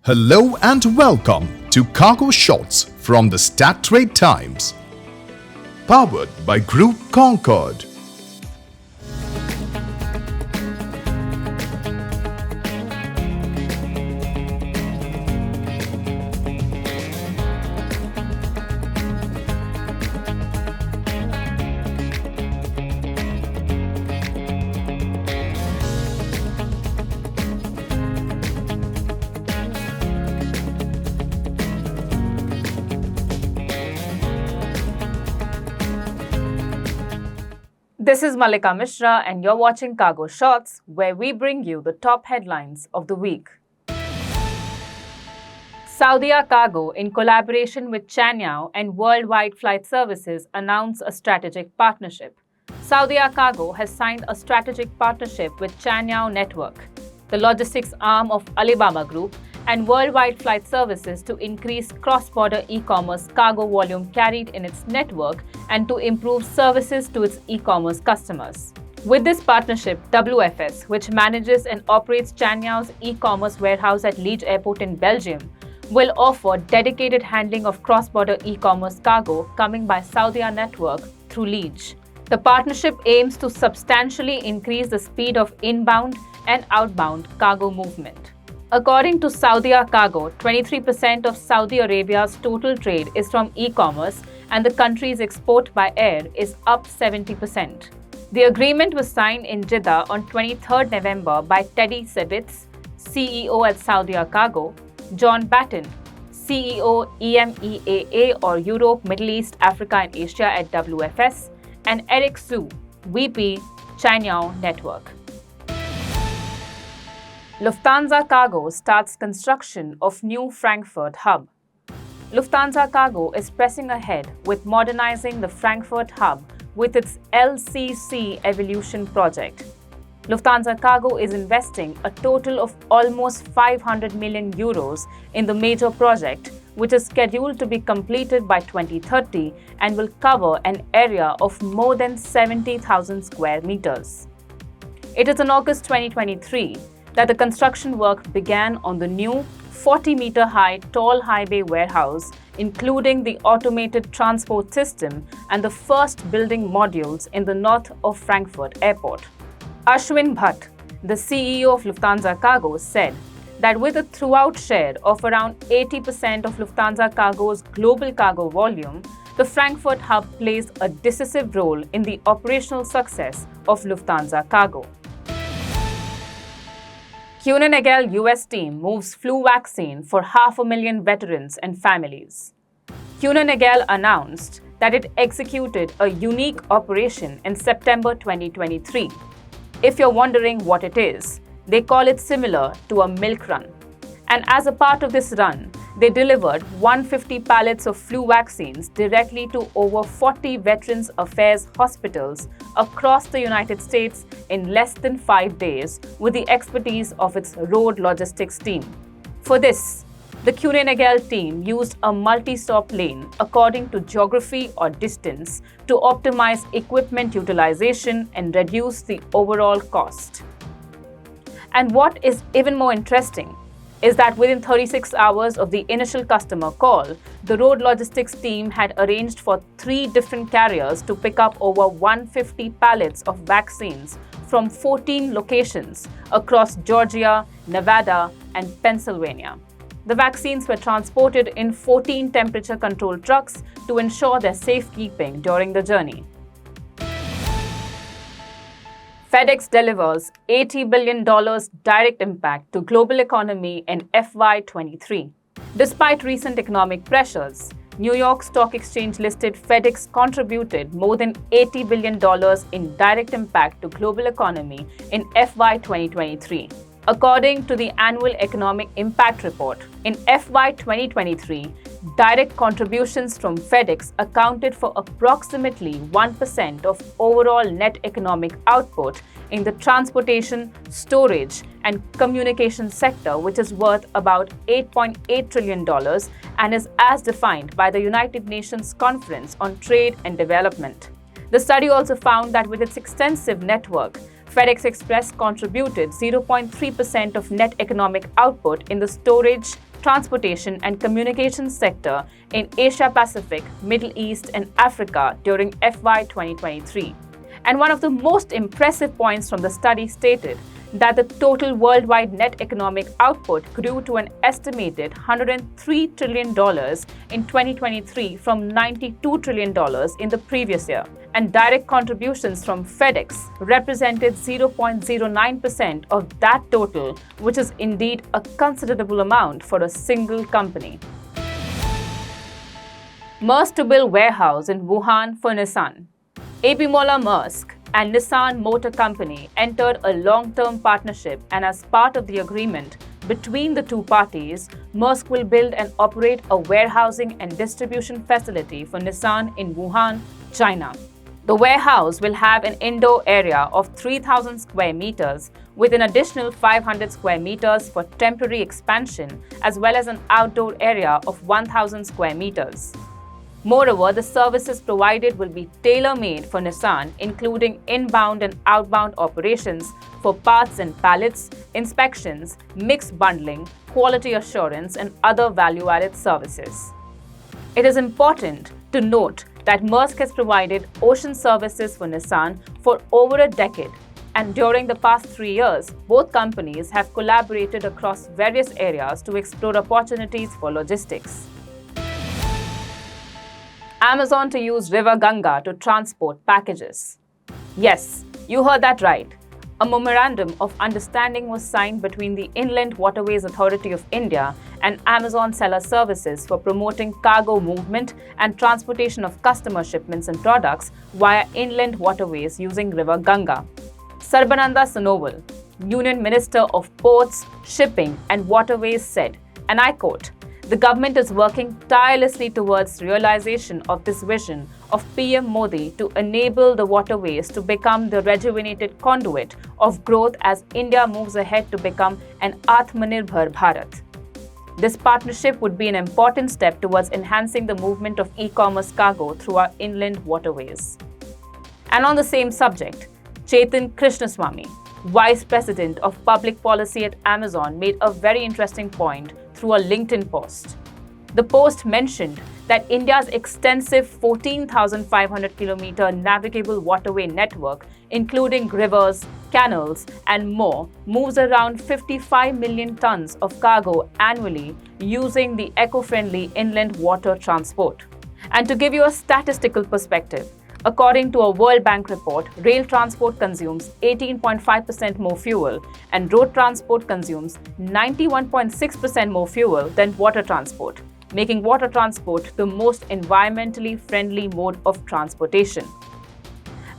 Hello and welcome to Cargo Shots from the Stat Trade Times, powered by Group Concorde. This is Malika Mishra and you're watching Cargo Shots, where we bring you the top headlines of the week. Saudia Cargo, in collaboration with Changyao and Worldwide Flight Services, announced a strategic partnership. Saudia Cargo has signed a strategic partnership with Changyao Network, the logistics arm of Alibaba Group, and Worldwide Flight Services to increase cross-border e-commerce cargo volume carried in its network and to improve services to its e-commerce customers. With this partnership, WFS, which manages and operates Changyao's e-commerce warehouse at Liege Airport in Belgium, will offer dedicated handling of cross-border e-commerce cargo coming by Saudia Network through Liege. The partnership aims to substantially increase the speed of inbound and outbound cargo movement. According to Saudia Cargo, 23% of Saudi Arabia's total trade is from e-commerce and the country's export by air is up 70%. The agreement was signed in Jeddah on 23 November by Teddy Sebitz, CEO at Saudia Cargo, John Batten, CEO EMEAA or Europe, Middle East, Africa and Asia at WFS, and Eric Su, VP, Changyao Network. Lufthansa Cargo starts construction of new Frankfurt hub. Lufthansa Cargo is pressing ahead with modernizing the Frankfurt hub with its LCC Evolution project. Lufthansa Cargo is investing a total of almost 500 million euros in the major project, which is scheduled to be completed by 2030 and will cover an area of more than 70,000 square meters. It is in August 2023 that the construction work began on the new 40-meter-high tall high bay warehouse, including the automated transport system and the first building modules in the north of Frankfurt Airport. Ashwin Bhatt, the CEO of Lufthansa Cargo, said that with a throughout share of around 80% of Lufthansa Cargo's global cargo volume, the Frankfurt hub plays a decisive role in the operational success of Lufthansa Cargo. Kuehne+Nagel US team moves flu vaccine for 500,000 veterans and families. Kuehne+Nagel announced that it executed a unique operation in September 2023. If you're wondering what it is, they call it similar to a milk run. And as a part of this run, they delivered 150 pallets of flu vaccines directly to over 40 Veterans Affairs hospitals across the United States in less than 5 days with the expertise of its road logistics team. For this, the Kuehne+Nagel team used a multi-stop lane according to geography or distance to optimize equipment utilization and reduce the overall cost. And what is even more interesting is that within 36 hours of the initial customer call, the road logistics team had arranged for 3 different carriers to pick up over 150 pallets of vaccines from 14 locations across Georgia, Nevada, and Pennsylvania. The vaccines were transported in 14 temperature-controlled trucks to ensure their safekeeping during the journey. FedEx delivers $80 billion direct impact to global economy in FY23. Despite recent economic pressures, New York Stock Exchange listed FedEx contributed more than $80 billion in direct impact to global economy in FY 2023. According to the Annual Economic Impact Report, in FY 2023, direct contributions from FedEx accounted for approximately 1% of overall net economic output in the transportation, storage, and communication sector, which is worth about $8.8 trillion and is as defined by the United Nations Conference on Trade and Development. The study also found that with its extensive network, FedEx Express contributed 0.3% of net economic output in the storage, transportation and communications sector in Asia Pacific, Middle East and Africa during FY 2023. And one of the most impressive points from the study stated that the total worldwide net economic output grew to an estimated $103 trillion in 2023 from $92 trillion in the previous year. And direct contributions from FedEx represented 0.09% of that total, which is indeed a considerable amount for a single company. Maersk to build warehouse in Wuhan for Nissan. AB Moller Maersk and Nissan Motor Company entered a long-term partnership, and as part of the agreement between the two parties, Maersk will build and operate a warehousing and distribution facility for Nissan in Wuhan, China. The warehouse will have an indoor area of 3,000 square meters with an additional 500 square meters for temporary expansion, as well as an outdoor area of 1,000 square meters. Moreover, the services provided will be tailor-made for Nissan, including inbound and outbound operations for parts and pallets, inspections, mixed bundling, quality assurance, and other value-added services. It is important to note that Maersk has provided ocean services for Nissan for over a decade, and during the past 3 years, both companies have collaborated across various areas to explore opportunities for logistics. Amazon to use River Ganga to transport packages. Yes, you heard that right. A memorandum of understanding was signed between the Inland Waterways Authority of India and Amazon Seller Services for promoting cargo movement and transportation of customer shipments and products via inland waterways using River Ganga. Sarbananda Sonowal, Union Minister of Ports, Shipping and Waterways said, and I quote, "The government is working tirelessly towards realization of this vision of PM Modi to enable the waterways to become the rejuvenated conduit of growth as India moves ahead to become an Atmanirbhar Bharat." This partnership would be an important step towards enhancing the movement of e-commerce cargo through our inland waterways. And on the same subject, Chetan Krishnaswamy, Vice President of Public Policy at Amazon, made a very interesting point through a LinkedIn post. The post mentioned that India's extensive 14,500 kilometer navigable waterway network, including rivers, canals, and more, moves around 55 million tons of cargo annually using the eco-friendly inland water transport. And to give you a statistical perspective, according to a World Bank report, rail transport consumes 18.5% more fuel and road transport consumes 91.6% more fuel than water transport, making water transport the most environmentally friendly mode of transportation.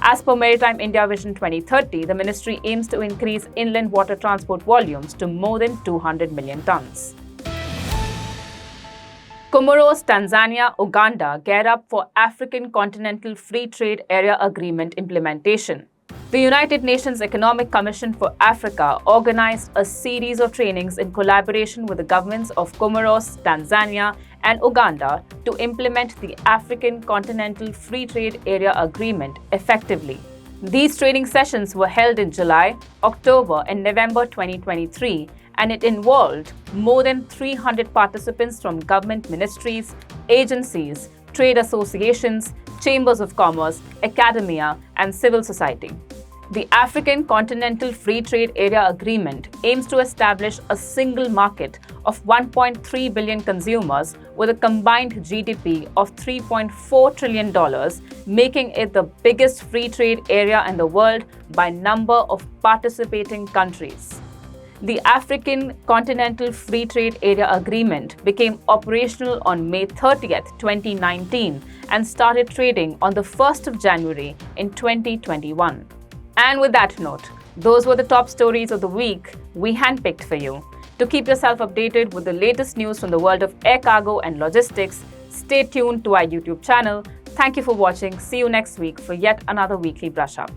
As per Maritime India Vision 2030, the ministry aims to increase inland water transport volumes to more than 200 million tons. Comoros, Tanzania, Uganda gear up for African Continental Free Trade Area Agreement implementation. The United Nations Economic Commission for Africa organized a series of trainings in collaboration with the governments of Comoros, Tanzania, and Uganda to implement the African Continental Free Trade Area Agreement effectively. These training sessions were held in July, October, and November 2023, and it involved more than 300 participants from government ministries, agencies, trade associations, chambers of commerce, academia, and civil society. The African Continental Free Trade Area Agreement aims to establish a single market of 1.3 billion consumers with a combined GDP of $3.4 trillion, making it the biggest free trade area in the world by number of participating countries. The African Continental Free Trade Area Agreement became operational on May 30th, 2019 and started trading on the 1st of January in 2021. And with that note, those were the top stories of the week we handpicked for you. To keep yourself updated with the latest news from the world of air cargo and logistics, stay tuned to our YouTube channel. Thank you for watching. See you next week for yet another weekly brush up.